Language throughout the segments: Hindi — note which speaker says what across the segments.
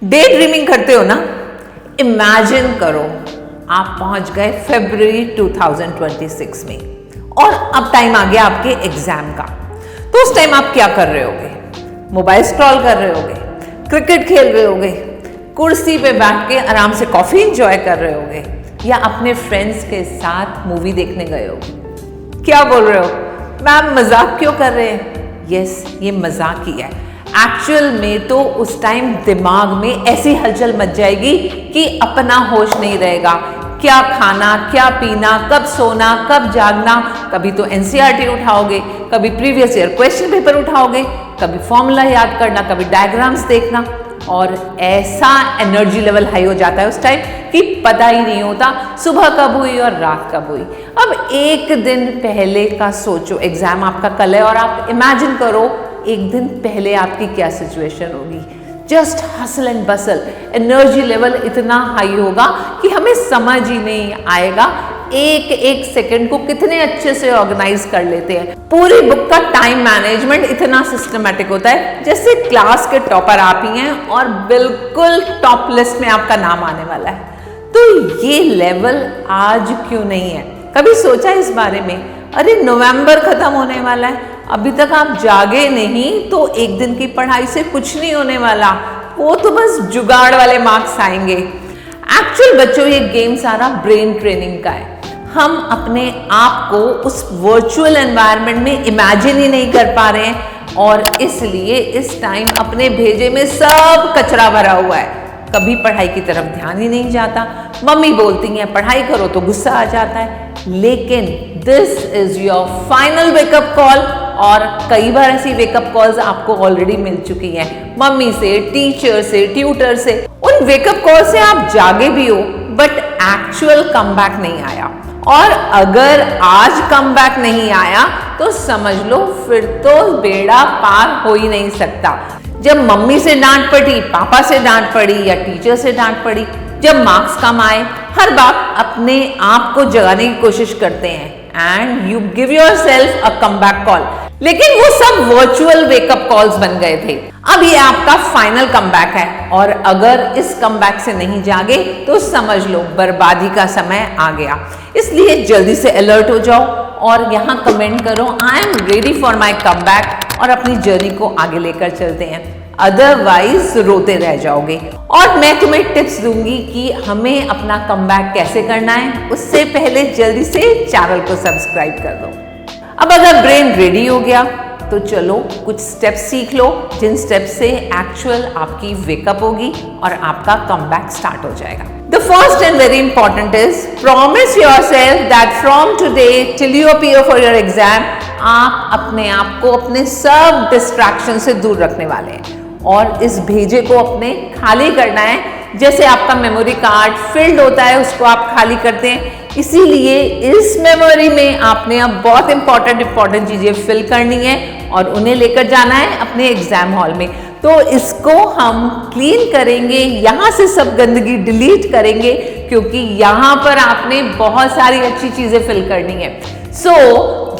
Speaker 1: डे ड्रीमिंग करते हो ना? इमेजिन करो आप पहुंच गए फरवरी 2026 में और अब टाइम आ गया आपके एग्जाम का। तो उस टाइम आप क्या कर रहे होगे? मोबाइल स्क्रॉल कर रहे होगे, क्रिकेट खेल रहे होगे, कुर्सी पे बैठ के आराम से कॉफी एंजॉय कर रहे होगे, या अपने फ्रेंड्स के साथ मूवी देखने गए होगे। क्या बोल रहे हो मैम, मजाक क्यों कर रहे हैं? यस, ये मजाक ही है। एक्चुअल में तो उस टाइम दिमाग में ऐसी हलचल मच जाएगी कि अपना होश नहीं रहेगा। क्या खाना, क्या पीना, कब सोना, कब जागना। कभी तो एनसीईआरटी उठाओगे, कभी प्रीवियस ईयर क्वेश्चन पेपर उठाओगे, कभी फॉर्मूला याद करना, कभी डायग्राम्स देखना, और ऐसा एनर्जी लेवल हाई हो जाता है उस टाइम कि पता ही नहीं होता सुबह कब हुई और रात कब हुई। अब एक दिन पहले का सोचो, एग्जाम आपका कल है और आप इमेजिन करो एक दिन पहले आपकी क्या सिचुएशन होगी। Just hustle and Bansal, energy level इतना हाई होगा कि हमें समझ ही नहीं आएगा एक एक सेकंड को कितने अच्छे से ऑर्गेनाइज कर लेते हैं। पूरी बुक का टाइम मैनेजमेंट इतना सिस्टमेटिक होता है जैसे क्लास के टॉपर आप ही हैं और बिल्कुल टॉप लिस्ट में आपका नाम आने वाला है। तो ये लेवल आज क्यों नहीं है? कभी सोचा इस बारे में? अरे नवंबर खत्म होने वाला है, अभी तक आप जागे नहीं तो एक दिन की पढ़ाई से कुछ नहीं होने वाला, वो तो बस जुगाड़ वाले मार्क्स आएंगे। एक्चुअल बच्चों, ये गेम सारा ब्रेन ट्रेनिंग का है। हम अपने आप को उस वर्चुअल एनवायरनमेंट में इमेजिन ही नहीं कर पा रहे हैं और इसलिए इस टाइम अपने भेजे में सब कचरा भरा हुआ है। कभी पढ़ाई की तरफ ध्यान ही नहीं जाता। मम्मी बोलती हैं पढ़ाई करो तो गुस्सा आ जाता है, लेकिन this is your final wake up call. और कई बार ऐसी वेकअप कॉल्स आपको ऑलरेडी मिल चुकी हैं, मम्मी से, टीचर से, ट्यूटर से। उन वेकअप कॉल से आप जागे भी हो बट एक्चुअल कमबैक नहीं आया। और अगर आज कमबैक नहीं आया तो समझ लो फिर तो बेड़ा पार हो ही नहीं सकता। जब मम्मी से डांट पड़ी, पापा से डांट पड़ी या टीचर से डांट पड़ी, जब मार्क्स कम आए, हर बार अपने आप को जगाने की कोशिश करते हैं and you give yourself a comeback call. लेकिन वो सब वर्चुअल वेकअप कॉल्स बन गए थे। अब ये आपका फाइनल कमबैक है और अगर इस कमबैक से नहीं जागे तो समझ लो बर्बादी का समय आ गया। इसलिए जल्दी से अलर्ट हो जाओ और यहाँ कमेंट करो I am ready for my comeback और अपनी जर्नी को आगे लेकर चलते हैं, अदरवाइज रोते रह जाओगे। और मैं तुम्हें टिप्स दूंगी कि हमें अपना कमबैक कैसे करना है। उससे पहले जल्दी से चैनल को सब्सक्राइब कर दो। अब अगर ब्रेन रेडी हो गया तो चलो कुछ स्टेप्स सीख लो जिन स्टेप्स से एक्चुअल आपकी वेकअप होगी और आपका कमबैक स्टार्ट हो जाएगा। The first and very important is promise yourself that from today till you appear for your exam, आप अपने आप को अपने सब डिस्ट्रैक्शन से दूर रखने वाले हैं और इस भेजे को अपने खाली करना है। जैसे आपका मेमोरी कार्ड फिल्ड होता है उसको आप खाली करते हैं, इसीलिए इस मेमोरी में आपने अब बहुत इंपॉर्टेंट चीजें फिल करनी है और उन्हें लेकर जाना है अपने एग्जाम हॉल में। तो इसको हम क्लीन करेंगे, यहाँ से सब गंदगी डिलीट करेंगे क्योंकि यहाँ पर आपने बहुत सारी अच्छी चीजें फिल करनी है। So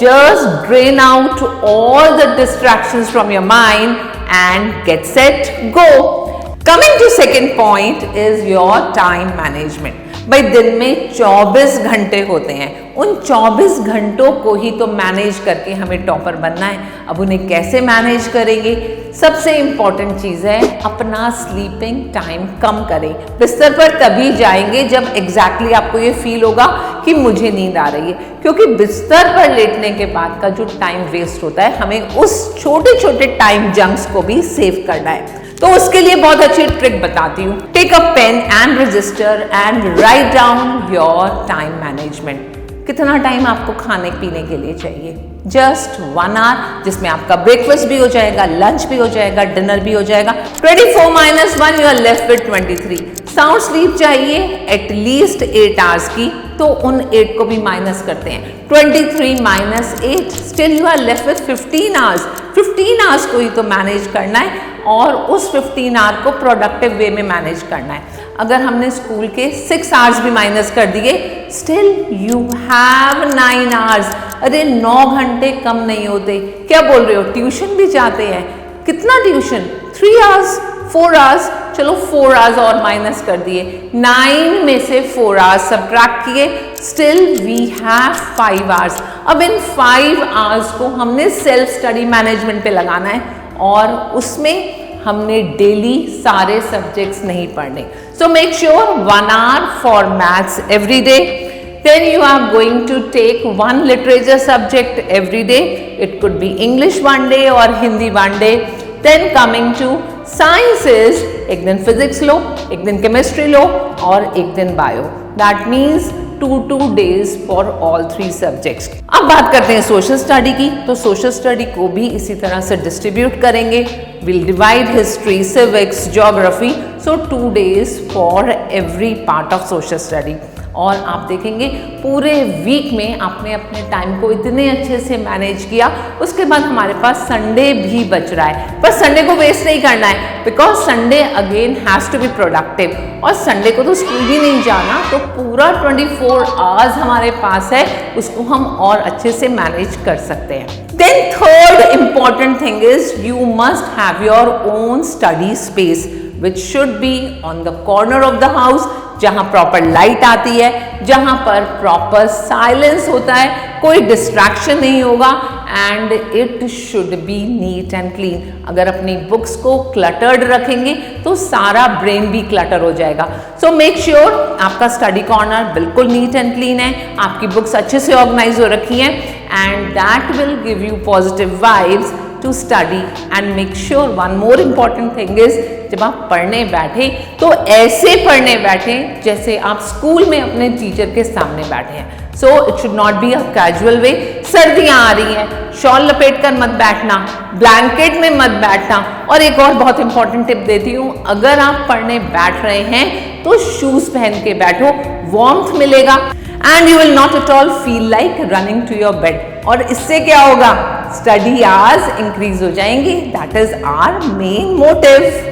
Speaker 1: just drain out all the distractions from your mind and get set, go. Coming to second point is your time management. भाई दिन में 24 घंटे होते हैं, उन 24 घंटों को ही तो मैनेज करके हमें टॉपर बनना है। अब उन्हें कैसे मैनेज करेंगे? सबसे इंपॉर्टेंट चीज है अपना स्लीपिंग टाइम कम करें। बिस्तर पर तभी जाएंगे जब एग्जैक्टली आपको ये फील होगा कि मुझे नींद आ रही है, क्योंकि बिस्तर पर लेटने के बाद का जो टाइम वेस्ट होता है हमें उस छोटे छोटे टाइम जंक्स को भी सेव करना है। तो उसके लिए बहुत अच्छी ट्रिक बताती हूँ। Take a pen and register and write down your time management. कितना टाइम आपको खाने पीने के लिए चाहिए? जस्ट 1 आवर, जिसमें आपका ब्रेकफास्ट भी हो जाएगा, लंच भी हो जाएगा, डिनर भी हो जाएगा। 24 - 1 you are left with 23। Sound sleep चाहिए एटलीस्ट 8 आवर्स की, तो उन 8 को भी माइनस करते हैं। 23 - 8 still you are left with 15 hours. 15 hours को ही तो मैनेज करना है और उस 15 आवर को प्रोडक्टिव वे में मैनेज करना है। अगर हमने स्कूल के 6 आवर्स भी माइनस कर दिए, स्टिल यू हैव 9 आवर्स। अरे 9 घंटे कम नहीं होते। क्या बोल रहे हो? ट्यूशन भी जाते हैं। कितना ट्यूशन? 3 आवर्स, 4 आवर्स, चलो 4 आवर्स और माइनस कर दिए, 9 में से 4 आवर्स सब्ट्रैक्ट किए, स्टिल वी हैव 5 आवर्स। अब इन 5 आवर्स को हमने सेल्फ स्टडी मैनेजमेंट पे लगाना है और उसमें हमने डेली सारे सब्जेक्ट्स नहीं पढ़ने। सो make sure 1 hour for maths every day. Then you are going to take one literature subject every day. It could be English one day or Hindi one day. Then coming to sciences, एक दिन physics लो, एक दिन chemistry लो और एक दिन bio. That means 2 days for all 3 subjects. अब बात करते हैं social study की, तो social study को भी इसी तरह से distribute करेंगे. We'll divide history, civics, geography. So 2 days for every part of social study. और आप देखेंगे पूरे वीक में आपने अपने टाइम को इतने अच्छे से मैनेज किया, उसके बाद हमारे पास संडे भी बच रहा है, पर संडे को वेस्ट नहीं करना है, because Sunday again has to be productive. और संडे को तो स्कूल भी नहीं जाना, तो पूरा 24 आवर्स हमारे पास है, उसको हम और अच्छे से मैनेज कर सकते हैं। Then third important thing is you must have your own study space which should be on the corner of the house, जहां प्रॉपर लाइट आती है, जहां पर प्रॉपर साइलेंस होता है, कोई डिस्ट्रैक्शन नहीं होगा, and it should be NEET and clean. अगर अपनी बुक्स को क्लटर्ड रखेंगे तो सारा ब्रेन भी क्लटर हो जाएगा। सो मेक श्योर आपका स्टडी कॉर्नर बिल्कुल नीट एंड क्लीन है, आपकी बुक्स अच्छे से ऑर्गेनाइज हो रखी हैं, and that will give you positive vibes to study. And make sure one more important thing is, जब आप पढ़ने बैठे तो ऐसे पढ़ने बैठे जैसे आप स्कूल में अपने टीचर के सामने बैठे हैं। So it should not be a casual way. सर्दियां आ रही हैं, शॉल लपेट कर मत बैठना, ब्लैंकेट में मत बैठना। और एक और बहुत इंपॉर्टेंट टिप देती हूँ, अगर आप पढ़ने बैठ रहे हैं तो शूज पहन के बैठो, वार्मथ मिलेगा, and you will not at all feel like running to your bed. और इससे क्या होगा, स्टडी आवर्स इंक्रीज हो जाएंगे। That is our main motive.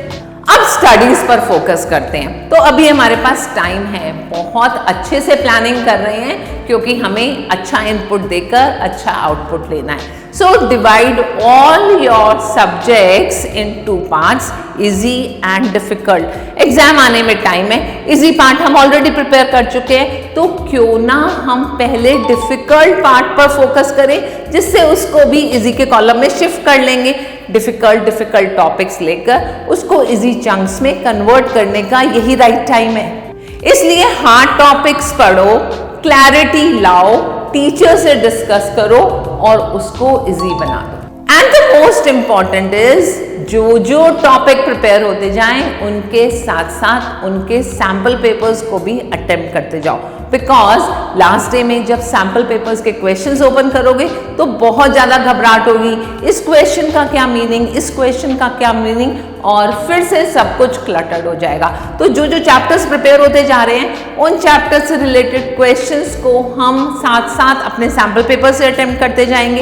Speaker 1: अब स्टडीज पर फोकस करते हैं। तो अभी हमारे पास टाइम है, बहुत अच्छे से प्लानिंग कर रहे हैं, क्योंकि हमें अच्छा इनपुट देकर अच्छा आउटपुट लेना है। So divide all your subjects in 2 parts, easy and difficult. Exam आने में टाइम है, इजी पार्ट हम ऑलरेडी प्रिपेयर कर चुके हैं, तो क्यों ना हम पहले डिफिकल्ट पार्ट पर फोकस करें, जिससे उसको भी इजी के कॉलम में शिफ्ट कर लेंगे। डिफिकल्ट टॉपिक्स लेकर उसको इजी चंक्स में कन्वर्ट करने का यही राइट टाइम है। इसलिए हार्ड टॉपिक्स पढ़ो, क्लैरिटी लाओ, टीचर से डिस्कस करो और उसको इजी बना दो। And the most important is, जो टॉपिक प्रिपेयर होते जाएं उनके साथ साथ उनके सैंपल पेपर्स को भी अटेम्प्ट करते जाओ, बिकॉज लास्ट डे में जब सैंपल पेपर्स के क्वेश्चंस ओपन करोगे तो बहुत ज्यादा घबराहट होगी, इस क्वेश्चन का क्या मीनिंग, इस क्वेश्चन का क्या मीनिंग, और फिर से सब कुछ क्लटर्ड हो जाएगा। तो जो चैप्टर्स प्रिपेयर होते जा रहे हैं उन चैप्टर्स से रिलेटेड क्वेश्चंस को हम साथ साथ अपने सैंपल पेपर से अटेम्प्ट करते जाएंगे,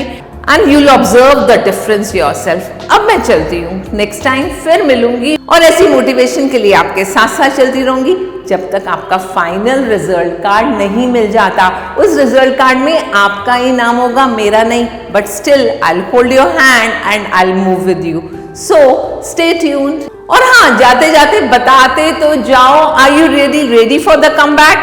Speaker 1: and you will observe the difference yourself. अब मैं चलती हूँ, नेक्स्ट टाइम फिर मिलूंगी और ऐसी मोटिवेशन के लिए आपके साथ साथ चलती रहूंगी जब तक आपका फाइनल रिजल्ट कार्ड नहीं मिल जाता। उस रिजल्ट कार्ड में आपका ही नाम होगा, मेरा नहीं, but still I will hold your hand and I will move with you. So stay tuned. और हाँ, जाते जाते बताते तो जाओ, are you ready for the comeback?